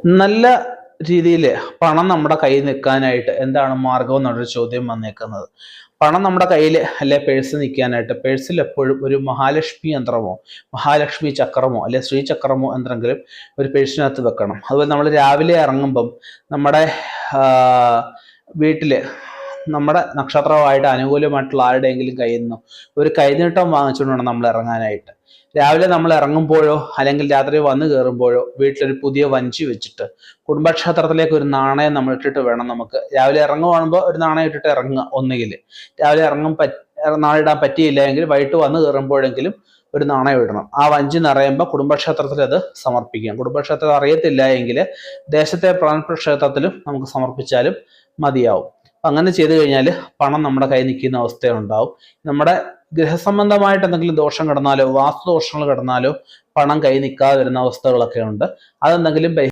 നല്ല രീതിയിൽ പണം നമ്മുടെ കയ്യിൽ നിൽക്കാനായിട്ട് എന്താണ് മാർഗം എന്നുള്ളൊരു ചോദ്യം വന്നേക്കുന്നത്. പണം നമ്മുടെ കയ്യിൽ അല്ലെ പേഴ്സ് നിൽക്കാനായിട്ട് പേഴ്സിൽ എപ്പോഴും ഒരു മഹാലക്ഷ്മി യന്ത്രമോ മഹാലക്ഷ്മി ചക്രമോ അല്ലെ ശ്രീചക്രമോ എന്തെങ്കിലും ഒരു പേഴ്സിനകത്ത് വെക്കണം. അതുപോലെ നമ്മൾ രാവിലെ ഇറങ്ങുമ്പം നമ്മുടെ വീട്ടില് നമ്മുടെ നക്ഷത്രമായിട്ട് അനുകൂലമായിട്ടുള്ള ആരുടെയെങ്കിലും കയ്യിൽ നിന്നോ ഒരു കൈനീട്ടം വാങ്ങിച്ചുകൊണ്ട് വേണം നമ്മൾ ഇറങ്ങാനായിട്ട്. രാവിലെ നമ്മൾ ഇറങ്ങുമ്പോഴോ അല്ലെങ്കിൽ രാത്രി വന്നു കയറുമ്പോഴോ വീട്ടിലൊരു പുതിയ വഞ്ചി വെച്ചിട്ട് കുടുംബക്ഷേത്രത്തിലേക്ക് ഒരു നാണയം നമ്മൾ ഇട്ടിട്ട് വേണം നമുക്ക് രാവിലെ ഇറങ്ങുവാണുമ്പോൾ ഒരു നാണയം ഇട്ടിട്ട് ഇറങ്ങുക. ഒന്നുകിൽ രാവിലെ നാളെ ഇടാൻ പറ്റിയില്ല എങ്കിൽ വൈകിട്ട് വന്നു കയറുമ്പോഴെങ്കിലും ഒരു നാണയം ഇടണം. ആ വഞ്ചി നിറയുമ്പോൾ കുടുംബക്ഷേത്രത്തിൽ അത് സമർപ്പിക്കാം. കുടുംബക്ഷേത്രം അറിയത്തില്ല എങ്കിൽ ദേശത്തെ പ്രധാനപ്പെട്ട ക്ഷേത്രത്തിലും നമുക്ക് സമർപ്പിച്ചാലും മതിയാവും. അങ്ങനെ ചെയ്തു കഴിഞ്ഞാൽ പണം നമ്മുടെ കയ്യിൽ നിൽക്കുന്ന അവസ്ഥയുണ്ടാവും. നമ്മുടെ ഗൃഹസംബന്ധമായിട്ട് എന്തെങ്കിലും ദോഷം കിടന്നാലോ വാസ്തുദോഷങ്ങൾ കിടന്നാലോ പണം കൈ നിൽക്കാതെ വരുന്ന അവസ്ഥകളൊക്കെ ഉണ്ട്. അതെന്തെങ്കിലും